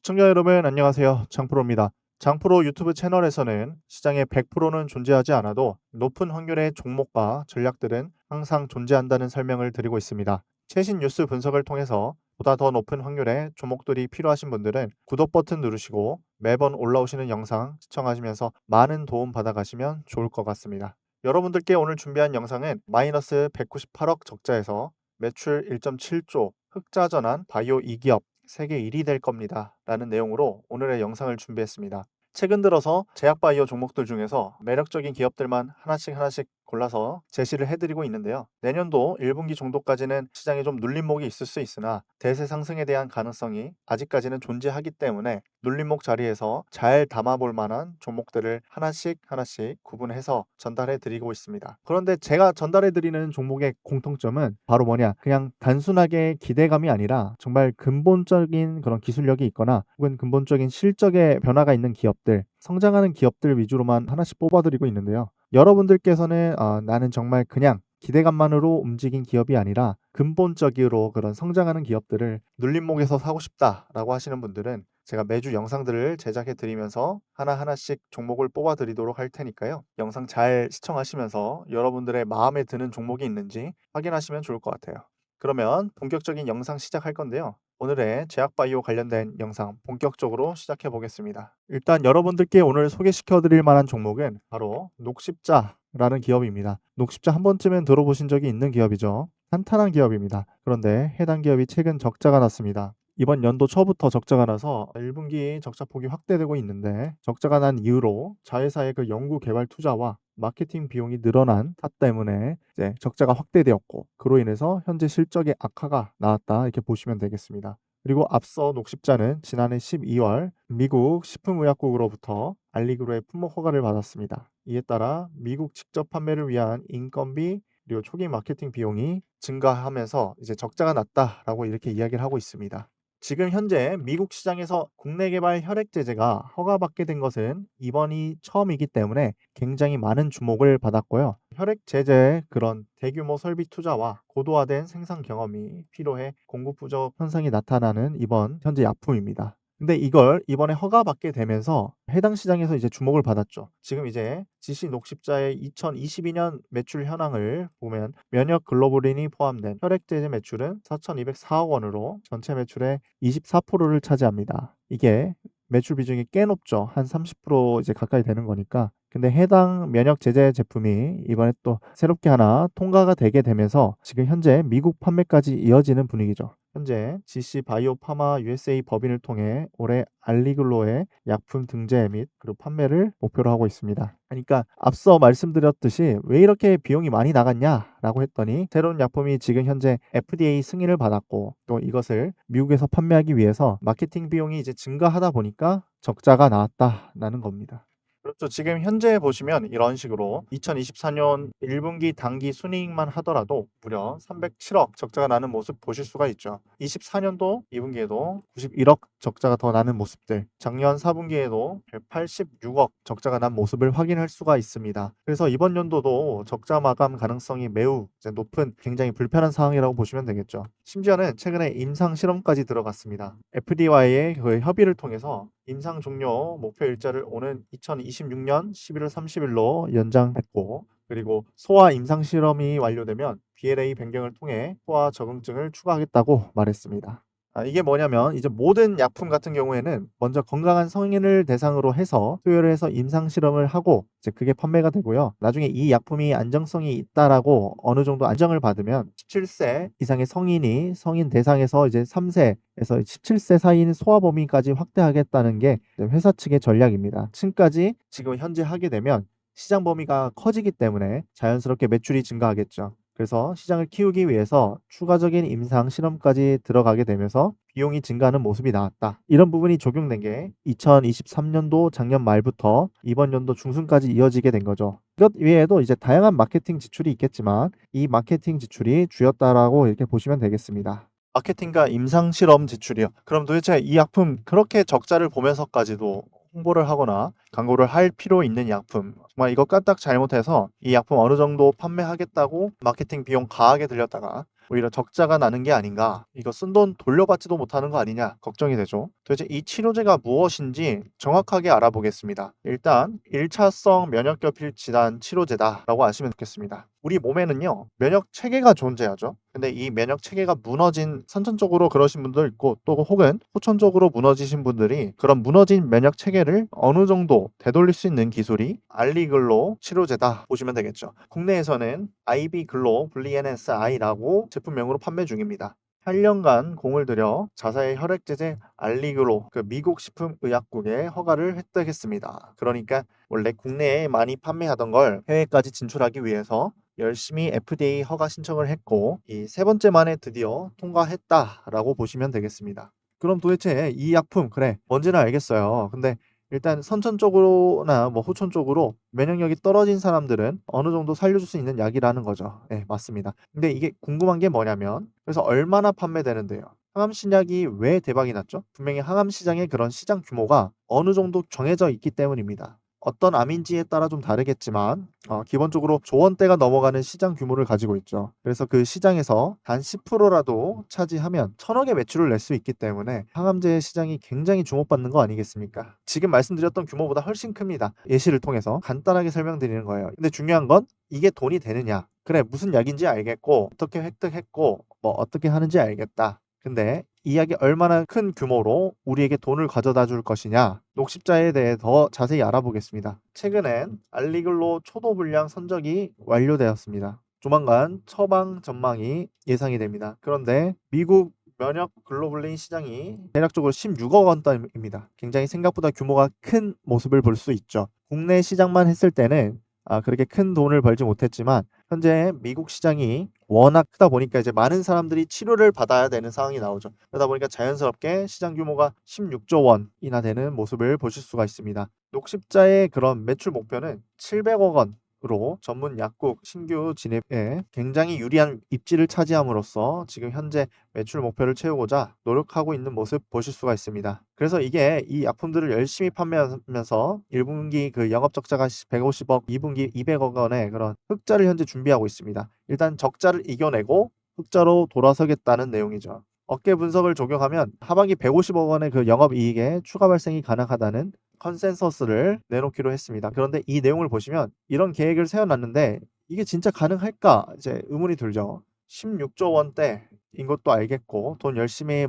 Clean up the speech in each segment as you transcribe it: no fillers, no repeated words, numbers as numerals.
시청자 여러분 안녕하세요. 장프로입니다. 장프로 유튜브 채널에서는 시장의 100%는 존재하지 않아도 높은 확률의 종목과 전략들은 항상 존재한다는 설명을 드리고 있습니다. 최신 뉴스 분석을 통해서 보다 더 높은 확률의 종목들이 필요하신 분들은 구독 버튼 누르시고 매번 올라오시는 영상 시청하시면서 많은 도움 받아가시면 좋을 것 같습니다. 여러분들께 오늘 준비한 영상은 마이너스 198억 적자에서 매출 1.7조 흑자 전환 바이오 2기업 세계 1위 될 겁니다. 라는 내용으로 오늘의 영상을 준비했습니다. 최근 들어서 제약바이오 종목들 중에서 매력적인 기업들만 하나씩 골라서 제시를 해드리고 있는데요. 내년도 1분기 정도까지는 시장에 좀 눌림목이 있을 수 있으나 대세 상승에 대한 가능성이 아직까지는 존재하기 때문에 눌림목 자리에서 잘 담아볼 만한 종목들을 하나씩 구분해서 전달해 드리고 있습니다. 그런데 제가 전달해 드리는 종목의 공통점은 바로 뭐냐? 그냥 단순하게 기대감이 아니라 정말 근본적인 그런 기술력이 있거나 혹은 근본적인 실적의 변화가 있는 기업들, 성장하는 기업들 위주로만 하나씩 뽑아드리고 있는데요. 여러분들께서는 나는 정말 그냥 기대감만으로 움직인 기업이 아니라 근본적으로 그런 성장하는 기업들을 눌림목에서 사고 싶다라고 하시는 분들은 제가 매주 영상들을 제작해 드리면서 하나씩 종목을 뽑아 드리도록 할 테니까요. 영상 잘 시청하시면서 여러분들의 마음에 드는 종목이 있는지 확인하시면 좋을 것 같아요. 그러면 본격적인 영상 시작할 건데요. 오늘의 제약바이오 관련된 영상 본격적으로 시작해 보겠습니다. 일단 여러분들께 오늘 소개시켜 드릴 만한 종목은 바로 녹십자라는 기업입니다. 녹십자 한 번쯤은 들어보신 적이 있는 기업이죠. 탄탄한 기업입니다. 그런데 해당 기업이 최근 적자가 났습니다. 이번 연도 초부터 적자가 나서 1분기 적자폭이 확대되고 있는데 적자가 난 이후로 자회사의 그 연구 개발 투자와 마케팅 비용이 늘어난 탓 때문에 이제 적자가 확대되었고 그로 인해서 현재 실적의 악화가 나왔다 이렇게 보시면 되겠습니다. 그리고 앞서 녹십자는 지난해 12월 미국 식품의약국으로부터 알리그로의 품목 허가를 받았습니다. 이에 따라 미국 직접 판매를 위한 인건비 그리고 초기 마케팅 비용이 증가하면서 이제 적자가 났다라고 이렇게 이야기를 하고 있습니다. 지금 현재 미국 시장에서 국내 개발 혈액 제제가 허가받게 된 것은 이번이 처음이기 때문에 굉장히 많은 주목을 받았고요. 혈액 제제의 그런 대규모 설비 투자와 고도화된 생산 경험이 필요해 공급 부족 현상이 나타나는 이번 현재 약품입니다. 근데 이걸 이번에 허가받게 되면서 해당 시장에서 이제 주목을 받았죠. 지금 이제 GC 녹십자의 2022년 매출 현황을 보면 면역 글로불린이 포함된 혈액제제 매출은 4,204억 원으로 전체 매출의 24%를 차지합니다. 이게 매출 비중이 꽤 높죠. 한 30% 이제 가까이 되는 거니까. 근데 해당 면역 제제 제품이 이번에 또 새롭게 하나 통과가 되게 되면서 지금 현재 미국 판매까지 이어지는 분위기죠. 현재 GC 바이오 파마 USA 법인을 통해 올해 알리글로의 약품 등재 및 그리고 판매를 목표로 하고 있습니다. 그러니까 앞서 말씀드렸듯이 왜 이렇게 비용이 많이 나갔냐라고 했더니 새로운 약품이 지금 현재 FDA 승인을 받았고 또 이것을 미국에서 판매하기 위해서 마케팅 비용이 이제 증가하다 보니까 적자가 나왔다라는 겁니다. 그렇죠. 지금 현재 보시면 이런 식으로 2024년 1분기 당기 순이익만 하더라도 무려 307억 적자가 나는 모습 보실 수가 있죠. 24년도 2분기에도 91억 적자가 더 나는 모습들, 작년 4분기에도 186억 적자가 난 모습을 확인할 수가 있습니다. 그래서 이번 연도도 적자 마감 가능성이 매우 이제 높은 굉장히 불편한 상황이라고 보시면 되겠죠. 심지어는 최근에 임상 실험까지 들어갔습니다. FDA와의 그 협의를 통해서 임상 종료 목표 일자를 오는 2026년 11월 30일로 연장했고 그리고 소아 임상 실험이 완료되면 BLA 변경을 통해 소아 적응증을 추가하겠다고 말했습니다. 이게 뭐냐면 이제 모든 약품 같은 경우에는 먼저 건강한 성인을 대상으로 해서 투여를 해서 임상 실험을 하고 이제 그게 판매가 되고요. 나중에 이 약품이 안정성이 있다라고 어느 정도 안정을 받으면 17세 이상의 성인 대상에서 이제 3세에서 17세 사이인 소아 범위까지 확대하겠다는 게 회사 측의 전략입니다. 층까지 지금 현재 하게 되면 시장 범위가 커지기 때문에 자연스럽게 매출이 증가하겠죠. 그래서 시장을 키우기 위해서 추가적인 임상 실험까지 들어가게 되면서 비용이 증가하는 모습이 나왔다. 이런 부분이 적용된 게 2023년도 작년 말부터 이번 연도 중순까지 이어지게 된 거죠. 이것 외에도 이제 다양한 마케팅 지출이 있겠지만 이 마케팅 지출이 주였다라고 이렇게 보시면 되겠습니다. 마케팅과 임상 실험 지출이요. 그럼 도대체 이 약품 그렇게 적자를 보면서까지도 홍보를 하거나 광고를 할 필요 있는 약품 정말 이거 까딱 잘못해서 이 약품 어느 정도 판매하겠다고 마케팅 비용 과하게 들였다가 오히려 적자가 나는 게 아닌가, 이거 쓴 돈 돌려받지도 못하는 거 아니냐 걱정이 되죠. 도대체 이 치료제가 무엇인지 정확하게 알아보겠습니다. 일단 1차성 면역결핍 질환 치료제다라고 아시면 좋겠습니다. 우리 몸에는요, 면역 체계가 존재하죠. 근데 이 면역 체계가 무너진, 선천적으로 그러신 분도 있고 또 혹은 후천적으로 무너지신 분들이 그런 무너진 면역 체계를 어느 정도 되돌릴 수 있는 기술이 알리글로 치료제다 보시면 되겠죠. 국내에서는 IB글로블리NSI라고 제품명으로 판매 중입니다. 8년간 공을 들여 자사의 혈액제제 알리글로, 그 미국 식품의약국의 허가를 획득했습니다. 그러니까 원래 국내에 많이 판매하던 걸 해외까지 진출하기 위해서 열심히 FDA 허가 신청을 했고, 이 세 번째 만에 드디어 통과했다라고 보시면 되겠습니다. 그럼 도대체 이 약품, 그래, 뭔지는 알겠어요. 근데 일단 선천적으로나 뭐 후천적으로 면역력이 떨어진 사람들은 어느 정도 살려줄 수 있는 약이라는 거죠. 네, 맞습니다. 근데 이게 궁금한 게 뭐냐면, 그래서 얼마나 판매되는데요? 항암 신약이 왜 대박이 났죠? 분명히 항암 시장의 그런 시장 규모가 어느 정도 정해져 있기 때문입니다. 어떤 암인지에 따라 좀 다르겠지만 기본적으로 조원대가 넘어가는 시장 규모를 가지고 있죠. 그래서 그 시장에서 단 10%라도 차지하면 천억의 매출을 낼 수 있기 때문에 항암제 시장이 굉장히 주목받는 거 아니겠습니까? 지금 말씀드렸던 규모보다 훨씬 큽니다. 예시를 통해서 간단하게 설명드리는 거예요. 근데 중요한 건 이게 돈이 되느냐. 그래, 무슨 약인지 알겠고 어떻게 획득했고 뭐 어떻게 하는지 알겠다. 근데 이 약이 얼마나 큰 규모로 우리에게 돈을 가져다 줄 것이냐, 녹십자에 대해 더 자세히 알아보겠습니다. 최근엔 알리글로 초도 분량 선적이 완료되었습니다. 조만간 처방 전망이 예상이 됩니다. 그런데 미국 면역 글로불린 시장이 대략적으로 16억 원대입니다. 굉장히 생각보다 규모가 큰 모습을 볼 수 있죠. 국내 시장만 했을 때는 그렇게 큰 돈을 벌지 못했지만 현재 미국 시장이 워낙 크다 보니까 이제 많은 사람들이 치료를 받아야 되는 상황이 나오죠. 그러다 보니까 자연스럽게 시장 규모가 16조 원이나 되는 모습을 보실 수가 있습니다. 녹십자의 그런 매출 목표는 700억 원으로 전문 약국 신규 진입에 굉장히 유리한 입지를 차지함으로써 지금 현재 매출 목표를 채우고자 노력하고 있는 모습 보실 수가 있습니다. 그래서 이게 이 약품들을 열심히 판매하면서 1분기 그 영업 적자가 150억, 2분기 200억 원의 그런 흑자를 현재 준비하고 있습니다. 일단 적자를 이겨내고 흑자로 돌아서겠다는 내용이죠. 업계 분석을 적용하면 하반기 150억 원의 그 영업이익에 추가 발생이 가능하다는 컨센서스를 내놓기로 했습니다. 그런데 이 내용을 보시면 이런 계획을 세워놨는데 이게 진짜 가능할까 이제 의문이 들죠. 16조 원대인 것도 알겠고 돈 열심히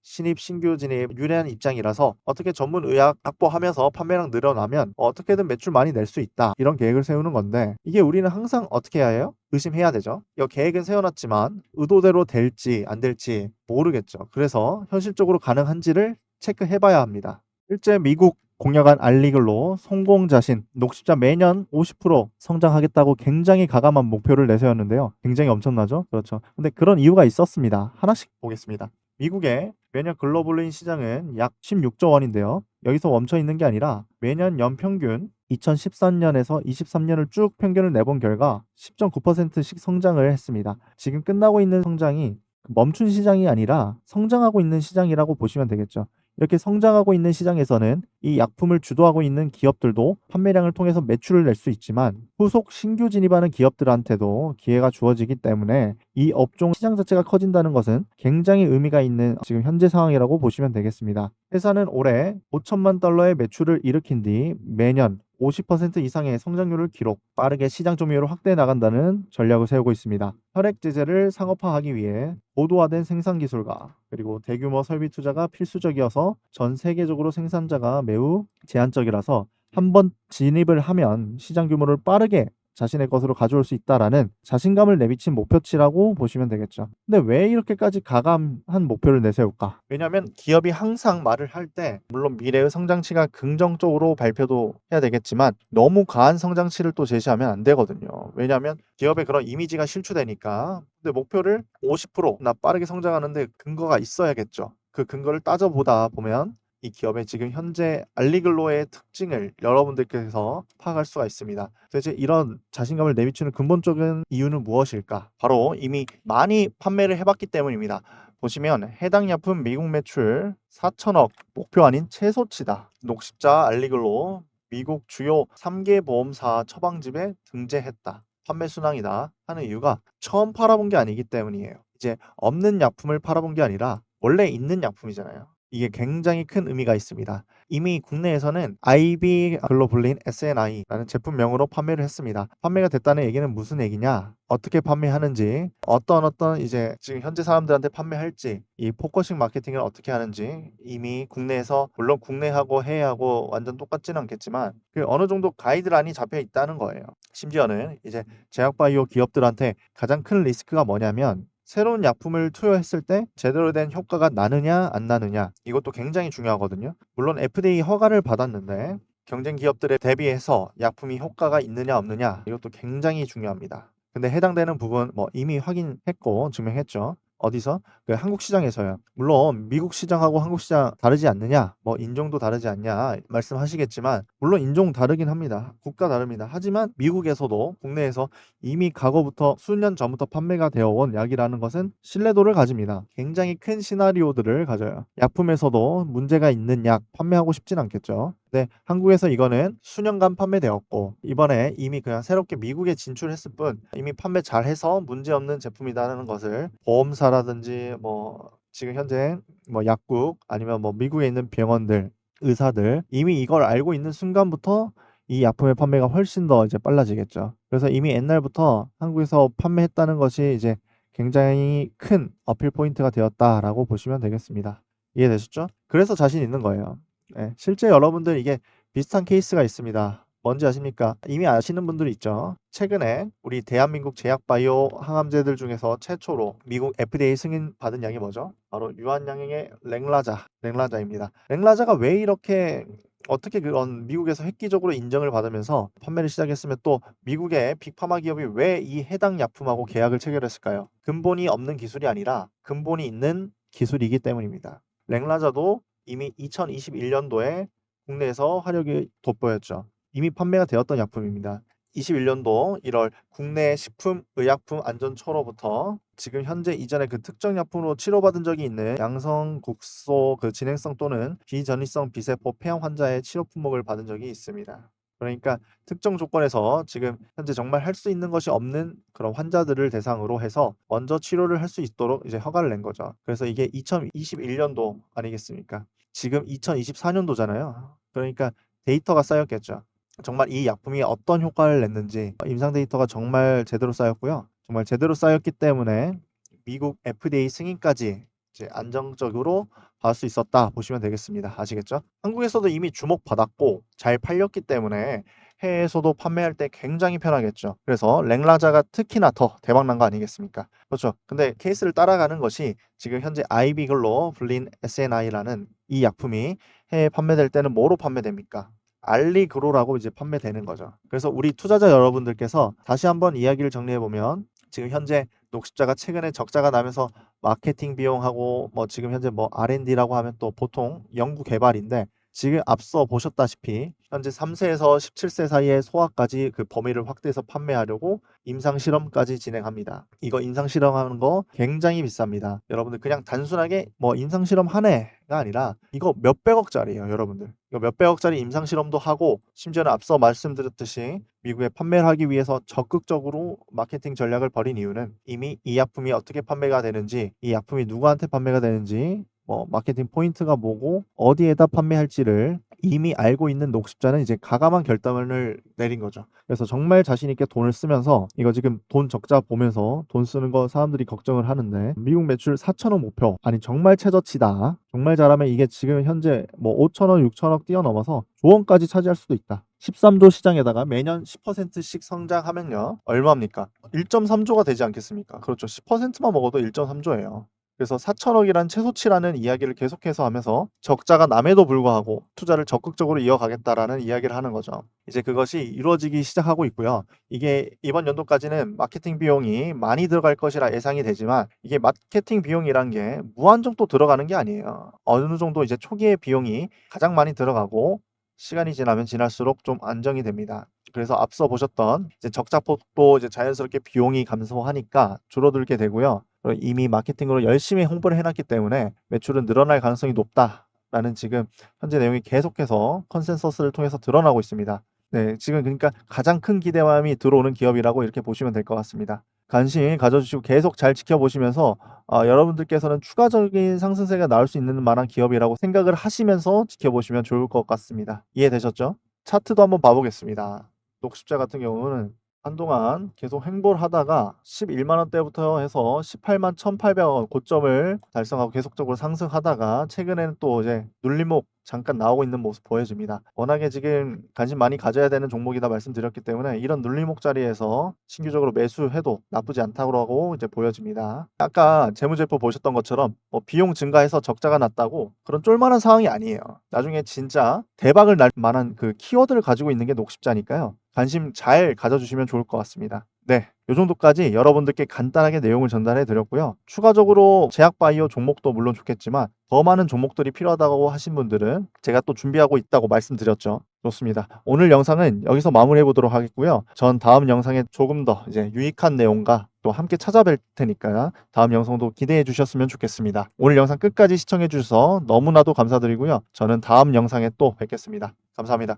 신입 신규 진입 유리한 입장이라서 어떻게 전문 의학 확보하면서 판매량 늘어나면 어떻게든 매출 많이 낼 수 있다, 이런 계획을 세우는 건데 이게 우리는 항상 어떻게 해야 해요? 의심해야 되죠. 이 계획은 세워놨지만 의도대로 될지 안 될지 모르겠죠. 그래서 현실적으로 가능한지를 체크해봐야 합니다. 실제 미국 공약한 알리글로 성공 자신, 녹십자 매년 50% 성장하겠다고 굉장히 가감한 목표를 내세웠는데요. 굉장히 엄청나죠? 그렇죠. 근데 그런 이유가 있었습니다. 하나씩 보겠습니다. 미국의 면역 글로불린 시장은 약 16조 원인데요. 여기서 멈춰 있는 게 아니라 매년 연평균 2013년에서 23년을 쭉 평균을 내본 결과 10.9%씩 성장을 했습니다. 지금 끝나고 있는 성장이 멈춘 시장이 아니라 성장하고 있는 시장이라고 보시면 되겠죠. 이렇게 성장하고 있는 시장에서는 이 약품을 주도하고 있는 기업들도 판매량을 통해서 매출을 낼 수 있지만 후속 신규 진입하는 기업들한테도 기회가 주어지기 때문에 이 업종 시장 자체가 커진다는 것은 굉장히 의미가 있는 지금 현재 상황이라고 보시면 되겠습니다. 회사는 올해 5천만 달러의 매출을 일으킨 뒤 매년 50% 이상의 성장률을 기록, 빠르게 시장 점유율을 확대해 나간다는 전략을 세우고 있습니다. 혈액 제제를 상업화하기 위해 고도화된 생산 기술과 그리고 대규모 설비 투자가 필수적이어서 전 세계적으로 생산자가 매우 제한적이라서 한번 진입을 하면 시장 규모를 빠르게 자신의 것으로 가져올 수 있다라는 자신감을 내비친 목표치라고 보시면 되겠죠. 근데 왜 이렇게까지 가감한 목표를 내세울까? 왜냐하면 기업이 항상 말을 할 때 물론 미래의 성장치가 긍정적으로 발표도 해야 되겠지만 너무 과한 성장치를 또 제시하면 안 되거든요. 왜냐하면 기업의 그런 이미지가 실추되니까. 근데 목표를 50%나 빠르게 성장하는데 근거가 있어야겠죠. 그 근거를 따져보다 보면 이 기업의 지금 현재 알리글로의 특징을 여러분들께서 파악할 수가 있습니다. 도대체 이런 자신감을 내비치는 근본적인 이유는 무엇일까? 바로 이미 많이 판매를 해봤기 때문입니다. 보시면 해당 약품 미국 매출 4천억, 목표 아닌 최소치다. 녹십자 알리글로 미국 주요 3개 보험사 처방집에 등재했다. 판매 순항이다 하는 이유가 처음 팔아본 게 아니기 때문이에요. 이제 없는 약품을 팔아본 게 아니라 원래 있는 약품이잖아요. 이게 굉장히 큰 의미가 있습니다. 이미 국내에서는 IB글로 불린 SNI라는 제품명으로 판매를 했습니다. 판매가 됐다는 얘기는 무슨 얘기냐? 어떻게 판매하는지, 어떤 이제 지금 현재 사람들한테 판매할지, 이 포커싱 마케팅을 어떻게 하는지 이미 국내에서, 물론 국내하고 해외하고 완전 똑같지는 않겠지만 그 어느 정도 가이드라인이 잡혀 있다는 거예요. 심지어는 이제 제약바이오 기업들한테 가장 큰 리스크가 뭐냐면 새로운 약품을 투여했을 때 제대로 된 효과가 나느냐 안 나느냐, 이것도 굉장히 중요하거든요. 물론 FDA 허가를 받았는데 경쟁 기업들에 대비해서 약품이 효과가 있느냐 없느냐, 이것도 굉장히 중요합니다. 근데 해당되는 부분 뭐 이미 확인했고 증명했죠. 어디서? 그 한국 시장에서요. 물론 미국 시장하고 한국 시장 다르지 않느냐, 뭐 인종도 다르지 않냐 말씀하시겠지만, 물론 인종 다르긴 합니다. 국가 다릅니다. 하지만 미국에서도 국내에서 이미 과거부터 수년 전부터 판매가 되어 온 약이라는 것은 신뢰도를 가집니다. 굉장히 큰 시나리오들을 가져요. 약품에서도 문제가 있는 약 판매하고 싶진 않겠죠. 네, 한국에서 이거는 수년간 판매되었고 이번에 이미 그냥 새롭게 미국에 진출했을 뿐 이미 판매 잘해서 문제없는 제품이라는 것을 보험사라든지 뭐 지금 현재 뭐 약국 아니면 뭐 미국에 있는 병원들, 의사들 이미 이걸 알고 있는 순간부터 이 약품의 판매가 훨씬 더 이제 빨라지겠죠. 그래서 이미 옛날부터 한국에서 판매했다는 것이 이제 굉장히 큰 어필 포인트가 되었다라고 보시면 되겠습니다. 이해되셨죠? 그래서 자신 있는 거예요. 예, 실제 여러분들 이게 비슷한 케이스가 있습니다. 뭔지 아십니까? 이미 아시는 분들이 있죠. 최근에 우리 대한민국 제약바이오 항암제들 중에서 최초로 미국 FDA 승인 받은 약이 뭐죠? 바로 유한양행의 랭라자입니다. 랭라자가 왜 이렇게 어떻게 그런 미국에서 획기적으로 인정을 받으면서 판매를 시작했으면 또 미국의 빅파마 기업이 왜 이 해당 약품하고 계약을 체결했을까요? 근본이 없는 기술이 아니라 근본이 있는 기술이기 때문입니다. 랭라자도 이미 2021년도에 국내에서 화력이 돋보였죠. 이미 판매가 되었던 약품입니다. 21년도 1월 국내 식품의약품안전처로부터 지금 현재 이전에 그 특정 약품으로 치료받은 적이 있는 양성국소 그 진행성 또는 비전이성 비세포 폐암 환자의 치료 품목을 받은 적이 있습니다. 그러니까 특정 조건에서 지금 현재 정말 할 수 있는 것이 없는 그런 환자들을 대상으로 해서 먼저 치료를 할 수 있도록 이제 허가를 낸 거죠. 그래서 이게 2021년도 아니겠습니까? 지금 2024년도잖아요. 그러니까 데이터가 쌓였겠죠. 정말 이 약품이 어떤 효과를 냈는지 임상 데이터가 정말 제대로 쌓였고요. 정말 제대로 쌓였기 때문에 미국 FDA 승인까지 이제 안정적으로 받을 수 있었다 보시면 되겠습니다. 아시겠죠? 한국에서도 이미 주목받았고 잘 팔렸기 때문에 해외에서도 판매할 때 굉장히 편하겠죠. 그래서 랭라자가 특히나 더 대박난 거 아니겠습니까? 그렇죠. 근데 케이스를 따라가는 것이 지금 현재 아이비글로 불린 SNI라는 이 약품이 해외 판매될 때는 뭐로 판매됩니까? 알리그로라고 이제 판매되는 거죠. 그래서 우리 투자자 여러분들께서 다시 한번 이야기를 정리해 보면 지금 현재 녹십자가 최근에 적자가 나면서 마케팅 비용하고 뭐 지금 현재 뭐 R&D라고 하면 또 보통 연구 개발인데, 지금 앞서 보셨다시피 현재 3세에서 17세 사이의 소아까지 그 범위를 확대해서 판매하려고 임상 실험까지 진행합니다. 이거 임상 실험하는 거 굉장히 비쌉니다. 여러분들 그냥 단순하게 뭐 임상 실험 한 해가 아니라 이거 몇백억짜리예요, 여러분들. 이거 몇백억짜리 임상 실험도 하고 심지어는 앞서 말씀드렸듯이 미국에 판매를 하기 위해서 적극적으로 마케팅 전략을 벌인 이유는 이미 이 약품이 어떻게 판매가 되는지, 이 약품이 누구한테 판매가 되는지, 뭐 마케팅 포인트가 뭐고 어디에다 판매할지를 이미 알고 있는 녹십자는 이제 가감한 결단을 내린 거죠. 그래서 정말 자신 있게 돈을 쓰면서, 이거 지금 돈 적자 보면서 돈 쓰는 거 사람들이 걱정을 하는데 미국 매출 4천억 목표, 아니 정말 최저치다. 정말 잘하면 이게 지금 현재 뭐 5천억, 6천억 뛰어넘어서 조원까지 차지할 수도 있다. 13조 시장에다가 매년 10%씩 성장하면요. 얼마입니까? 1.3조가 되지 않겠습니까? 그렇죠. 10%만 먹어도 1.3조예요. 그래서 4천억이란 최소치라는 이야기를 계속해서 하면서 적자가 남에도 불구하고 투자를 적극적으로 이어가겠다라는 이야기를 하는 거죠. 이제 그것이 이루어지기 시작하고 있고요. 이게 이번 연도까지는 마케팅 비용이 많이 들어갈 것이라 예상이 되지만 이게 마케팅 비용이란 게 무한정 또 들어가는 게 아니에요. 어느 정도 이제 초기의 비용이 가장 많이 들어가고 시간이 지나면 지날수록 좀 안정이 됩니다. 그래서 앞서 보셨던 이제 적자폭도 이제 자연스럽게 비용이 감소하니까 줄어들게 되고요. 이미 마케팅으로 열심히 홍보를 해놨기 때문에 매출은 늘어날 가능성이 높다라는 지금 현재 내용이 계속해서 컨센서스를 통해서 드러나고 있습니다. 네. 지금 그러니까 가장 큰 기대감이 들어오는 기업이라고 이렇게 보시면 될 것 같습니다. 관심 가져 주시고 계속 잘 지켜보시면서 여러분들께서는 추가적인 상승세가 나올 수 있는 만한 기업이라고 생각을 하시면서 지켜보시면 좋을 것 같습니다. 이해되셨죠? 차트도 한번 봐 보겠습니다. 녹십자 같은 경우는 한동안 계속 횡보를 하다가 11만 원대부터 해서 18만 1,800원 고점을 달성하고 계속적으로 상승하다가 최근에는 또 이제 눌림목 잠깐 나오고 있는 모습 보여집니다. 워낙에 지금 관심 많이 가져야 되는 종목이다 말씀드렸기 때문에 이런 눌림목 자리에서 신규적으로 매수해도 나쁘지 않다고 이제 보여집니다. 아까 재무제표 보셨던 것처럼 비용 증가해서 적자가 났다고 그런 쫄만한 상황이 아니에요. 나중에 진짜 대박을 날 만한 그 키워드를 가지고 있는 게 녹십자니까요. 관심 잘 가져주시면 좋을 것 같습니다. 네. 요 정도까지 여러분들께 간단하게 내용을 전달해 드렸고요. 추가적으로 제약바이오 종목도 물론 좋겠지만 더 많은 종목들이 필요하다고 하신 분들은 제가 또 준비하고 있다고 말씀드렸죠. 좋습니다. 오늘 영상은 여기서 마무리해 보도록 하겠고요. 전 다음 영상에 조금 더 이제 유익한 내용과 또 함께 찾아뵐 테니까 다음 영상도 기대해 주셨으면 좋겠습니다. 오늘 영상 끝까지 시청해 주셔서 너무나도 감사드리고요. 저는 다음 영상에 또 뵙겠습니다. 감사합니다.